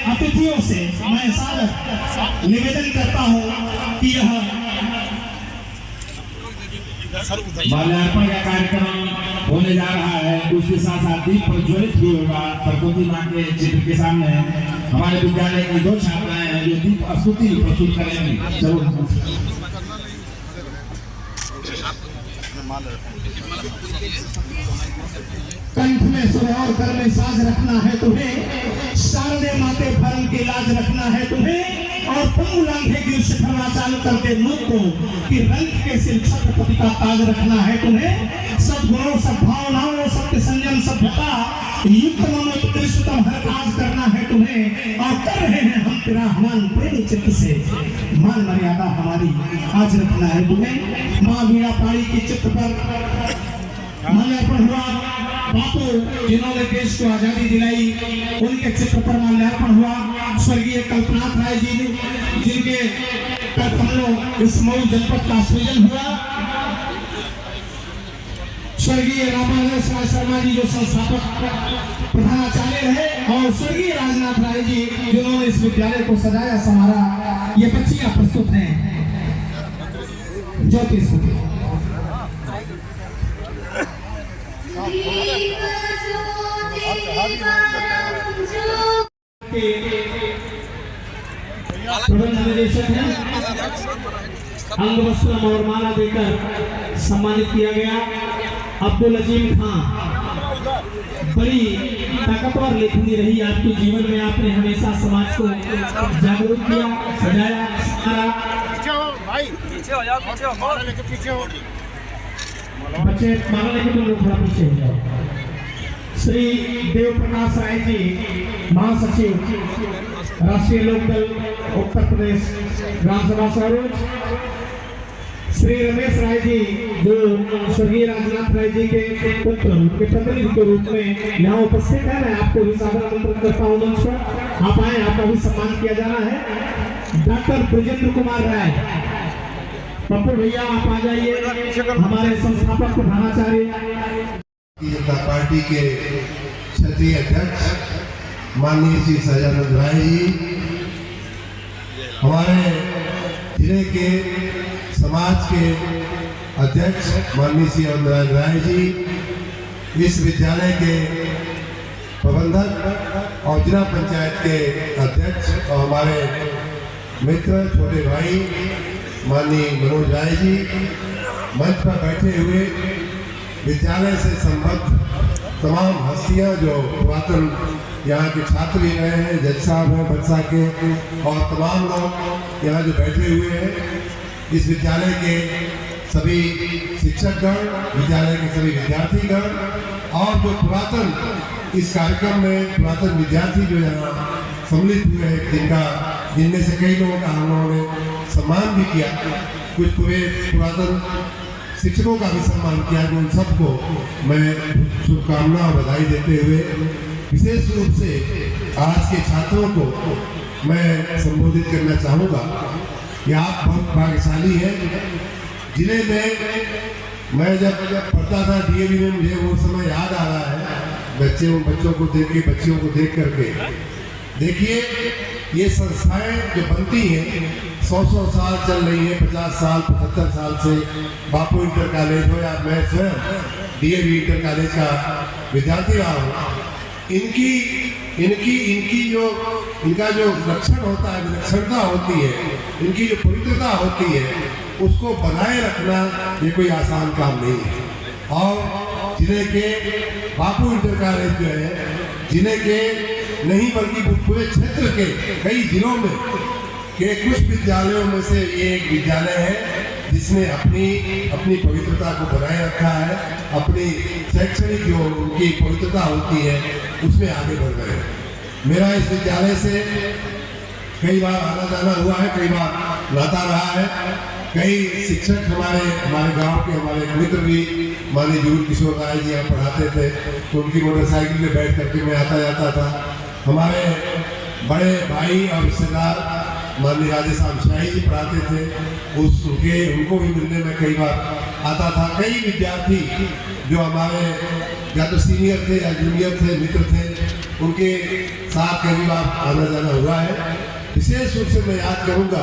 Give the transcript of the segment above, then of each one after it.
अतिथियों से मैं सादर निवेदन करता हूँ कि यह माल्यार्पण का कार्यक्रम होने जा रहा है। उसके साथ साथ दीप प्रज्वलित भी होगा। सरस्वती माँ के चित्र के सामने हमारे विद्यालय की 2 छात्राएं हैं जो दीप स्तुति प्रस्तुत करेंगी। चलो कंठ में सुर और घर में साज रखना है तुम्हें, शारदे माते भरम की लाज रखना है तुम्हें, और पंगु लांघे गिर शिखरवा चाल करके मुख को कि रंग के सिर छत्रपति का ताज रखना है तुम्हें। सद्गुणों सब भावनाओं सत्य संयम सभ्यता युक्त ममोत्कृष्टतम हर काज करना है तुम्हें, और कर रहे हैं हम तेरा हमान प्रेमी चित्त से मान मर्यादा हमारी आज रखना है तुम्हें। माँ वीणा पाणी की चित्र पर माल्यार्पण हुआ। बापू जिन्होंने देश को आजादी दिलाई उनके चित्र पर माल्यार्पण हुआ। स्वर्गीय कल्पनाथ राय जी जिनके हम इस मऊ जनपद का सृजन हुआ। स्वर्गीय रामानंद राय शर्मा जी जो संस्थापक प्रधानाचार्य रहे, और स्वर्गीय राजनाथ राय जी जिन्होंने इस विद्यालय को सजाया संवारा। ये बच्चियां प्रस्तुत हैं। ज्योति स्तुति प्रबंध निदेशक हैं, अंग वस्त्र और माला देकर सम्मानित किया गया। अब्दुल अजीम खान, बड़ी ताकतवर लेखनी रही आपके जीवन में। आपने हमेशा समाज को जागरूक किया, सजाया, बच्चे माला लेके तुम लोग थोड़ा पीछे हो जाओ। श्री देव प्रकाश राय जी महासचिव राष्ट्रीय लोकदल उत्तर प्रदेश ग्राम सभा स्वरूप, श्री रमेश राय जी जो स्वर्गीय राजनाथ राय जी के पुत्र के प्रतिनिधि के रूप में यहाँ उपस्थित है, मैं आपको भी सादर आमंत्रित करता हूँ मंच पर। आप आए, आपका भी सम्मान किया जाना है। डॉक्टर ब्रजेंद्र कुमार राय, पप्पू भैया आप आ जाइए, हमारे संस्थापक प्रधानाचार्य। भारतीय जनता पार्टी के क्षेत्रीय अध्यक्ष माननीय श्री सजानंद राय जी, हमारे जिले के समाज के अध्यक्ष माननीय श्री अमरनाथ राय जी, इस विद्यालय के प्रबंधक और जिला पंचायत के अध्यक्ष और हमारे मित्र छोटे भाई माननीय मनोज राय जी, मंच पर बैठे हुए विद्यालय से संबद्ध तमाम हस्तियां जो पुरातन यहाँ के छात्र भी रहे हैं, जज साहब हैं बरसा के, और तमाम लोग यहाँ जो बैठे हुए हैं, इस विद्यालय के सभी शिक्षकगण, विद्यालय के सभी विद्यार्थीगण, और जो पुरातन इस कार्यक्रम में पुरातन विद्यार्थी जो यहाँ सम्मिलित हुए हैं, जिनमें से कई लोगों का हम लोगों ने सम्मान भी किया, कुछ पूरे पुरातन शिक्षकों का भी सम्मान किया। उन सबको मैं शुभकामना और बधाई देते हुए विशेष रूप से आज के छात्रों को मैं संबोधित करना चाहूँगा कि आप बहुत भाग्यशाली हैं। जिले में मैं जब पढ़ता था डीएवी में, मुझे वो समय याद आ रहा है, बच्चों को देख के, बच्चियों को देख करके। देखिए ये संस्थाएं जो बनती हैं 100 साल चल रही है, 50 साल 75 साल से बापू इंटर कॉलेज हो या मैं स्वयं डीएवी इंटर कॉलेज का विद्यार्थी रहा हूँ। इनका जो लक्षण होता है, विलक्षणता होती है, इनकी जो पवित्रता होती है, उसको बनाए रखना ये कोई आसान काम नहीं है। और जिले के बापू इंटर कॉलेज जो है, जिले के नहीं बल्कि पूरे क्षेत्र के कई जिलों में के कुछ विद्यालयों में से ये एक विद्यालय है जिसने अपनी पवित्रता को बनाए रखा है, अपनी शैक्षणिक जो उनकी पवित्रता होती है उसमें आगे बढ़ रहे हैं। मेरा इस विद्यालय से कई बार आना जाना हुआ है, कई बार नाता रहा है। कई शिक्षक हमारे गांव के हमारे मित्र भी माननीय जूर किशोर राय जी यहाँ पढ़ाते थे, तो उनकी मोटरसाइकिल में बैठ करके मैं आता जाता था। हमारे बड़े भाई और रिश्तेदार माननीय राजेश शाही जी पढ़ाते थे, उनको भी मिलने में कई बार आता था। कई विद्यार्थी जो हमारे या तो सीनियर थे या जूनियर थे, मित्र थे, उनके साथ कई बार आना जाना हुआ है। विशेष रूप से मैं याद करूंगा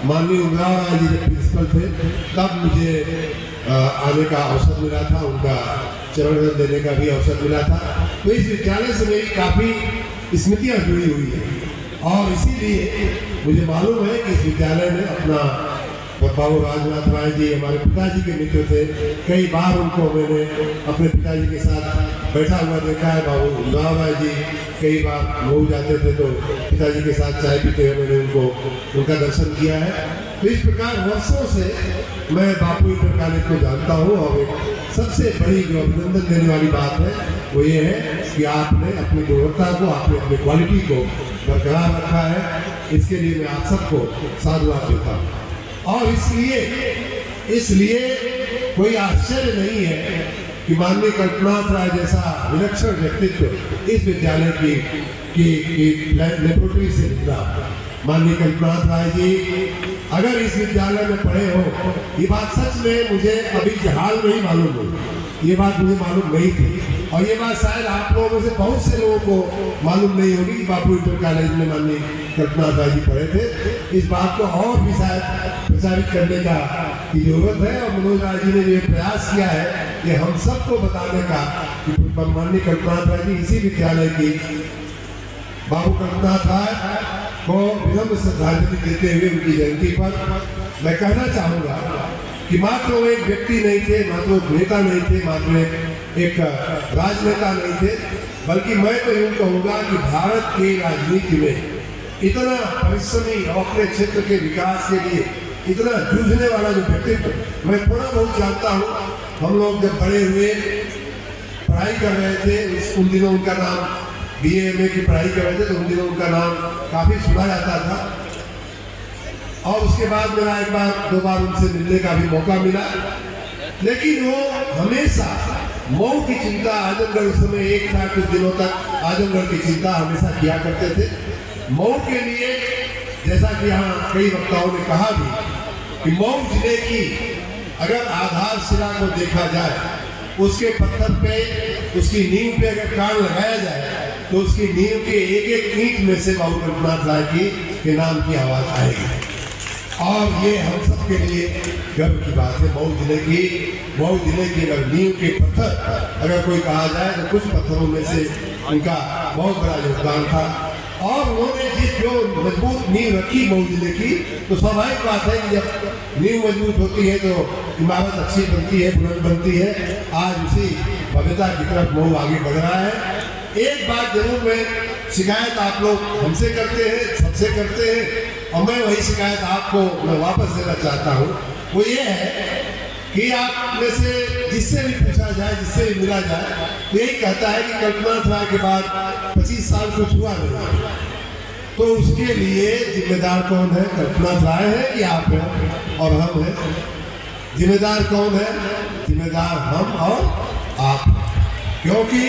माननीय उमराव राय जी जब प्रिंसिपल थे तब मुझे आने का अवसर मिला था, उनका चरण देने का भी अवसर मिला था। तो इस विद्यालय से मेरी काफ़ी स्मृतियाँ जुड़ी हुई हैं और इसीलिए मुझे मालूम है कि इस विद्यालय ने अपना बाबू राजनाथ राय जी हमारे पिताजी के मित्र थे। कई बार उनको मैंने अपने पिताजी के साथ बैठा हुआ देखा है। बाबू उमराव राय जी कई बार मऊ जाते थे तो पिताजी के साथ चाय पीते हुए मैंने उनका दर्शन किया है। तो इस प्रकार वर्षों से मैं बापू इंटर कॉलेज को जानता हूँ और एक सबसे बड़ी जो अभिनंदन देने वाली बात है वो ये है कि आपने अपनी गुणवत्ता को, आपने अपनी क्वालिटी को बरकरार रखा है। इसके लिए मैं आप सबको साधुवाद देता हूँ और इसलिए कोई आश्चर्य नहीं है कि माननीय कल्पनाथ राय जैसा विलक्षण व्यक्तित्व इस विद्यालय की लेबोरेटरी से निकला। माननीय कल्पनाथ राय जी अगर इस विद्यालय में पढ़े हो, ये बात सच में मुझे अभी हाल में ही मालूम हुई, ये बात मुझे मालूम नहीं थी और ये बात शायद आप लोगों में से बहुत से लोगों को मालूम नहीं होगी कि बापू इंटर कॉलेज में माननीय कल्पनाथ राय जी पढ़े थे। इस बात को और भी शायद प्रचारित करने की जरूरत है और मनोज राय जी ने ये प्रयास किया है कि हम सबको बताने का कि माननीय कल्पनाथ राय जी इसी विद्यालय की बाबू कल्पनाथ राय को विनम्र श्रद्धांजलि देते हुए उनकी जयंती पर मैं कहना चाहूँगा कि मात्र वो एक व्यक्ति नहीं थे, मात्र एक नेता नहीं थे, मात्र एक राजनेता नहीं थे, बल्कि मैं तो यूँ कहूँगा कि भारत की राजनीति में इतना परिश्रमी और अपने क्षेत्र के विकास के लिए इतना जूझने वाला जो व्यक्तित्व मैं थोड़ा बहुत जानता हूँ। हम लोग जब बड़े हुए पढ़ाई कर रहे थे उन दिनों उनका नाम BA MA की पढ़ाई कर रहे थे तो उन दिनों उनका नाम काफ़ी सुना जाता था और उसके बाद मेरा एक बार दो बार उनसे मिलने का भी मौका मिला। लेकिन वो हमेशा मऊ की चिंता, आजमगढ़ उस समय एक था कुछ दिनों तक आजमगढ़ की चिंता हमेशा किया करते थे। मऊ के लिए जैसा कि यहाँ कई वक्ताओं ने कहा भी कि मऊ जिले की अगर आधारशिला को देखा जाए, उसके पत्थर पे, उसकी नींव पे अगर कान लगाया जाए तो उसकी नींव के एक एक ईंट में से बाबू कल्पनाथ राय के नाम की आवाज आएगी और ये हम सब के लिए गर्व की बात है। मऊ जिले की अगर नींव के पत्थर अगर कोई कहा जाए तो कुछ पत्थरों में से उनका बहुत बड़ा योगदान था और उन्होंने जो मजबूत नींव रखी मऊ जिले की, तो स्वाभाविक बात है कि जब नींव मजबूत होती है तो इमारत अच्छी बनती है, बुलंद बनती है। आज उसी भव्यता की तरफ मऊ आगे बढ़ रहा है। एक बात जरूर मैं शिकायत आप लोग हमसे करते हैं, सबसे करते हैं और मैं वही शिकायत आपको मैं वापस देना चाहता हूँ। वो ये है कि आप में से जिससे भी पूछा जाए, जिससे भी मिला जाए, तो यही कहता है कि कल्पनाथ राय के बाद 25 साल कुछ हुआ नहीं। तो उसके लिए जिम्मेदार कौन है? कल्पनाथ राय है कि आप हैं और हम हैं? जिम्मेदार कौन है? जिम्मेदार हम और आप, क्योंकि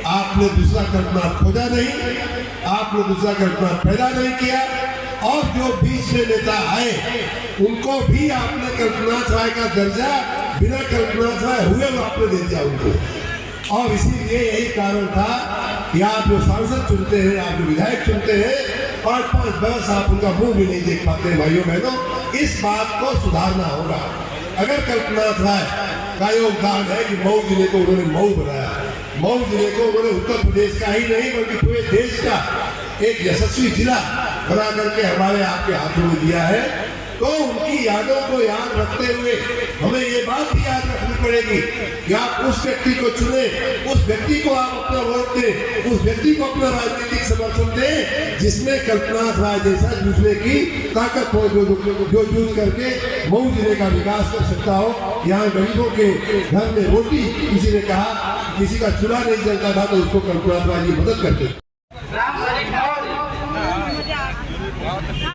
आपने दूसरा कल्पना खोजा नहीं, आपने दूसरा कल्पना पैदा नहीं किया और जो बीच में नेता आए उनको भी आपने कल्पनाथ राय का दर्जा बिना कल्पनाथ राय हुए आपने दे दिया उनको। और इसीलिए यही कारण था कि आप जो सांसद चुनते हैं, आप जो विधायक चुनते हैं, 5-5 वर्ष आप उनका मुंह भी नहीं देख पाते। भाइयों बहनों, इस बात को सुधारना होगा। अगर कल्पनाथ राय का योगदान है कि मऊ जिले को उन्होंने मऊ बनाया, मऊ जिले को उन्होंने उत्तर प्रदेश का ही नहीं बल्कि पूरे देश का एक यशस्वी जिला बना करके हमारे आपके हाथों में दिया है, तो उनकी यादों को याद रखते हुए हमें ये बात भी याद रखनी पड़ेगी कि आप उस व्यक्ति को चुने, उस व्यक्ति को आप अपना वोट दें, उस व्यक्ति को अपना राजनीतिक समर्थन दें जिसमें कल्पनाथ राय जैसा जूझने की ताकत हो, जो जूझ करके मऊ जिले का विकास कर सकता हो। यहाँ गरीबों के घर में रोटी किसी ने कहा, किसी का चूल्हा नहीं जलता था तो उसको कल्पनाथ राय जी मदद करते।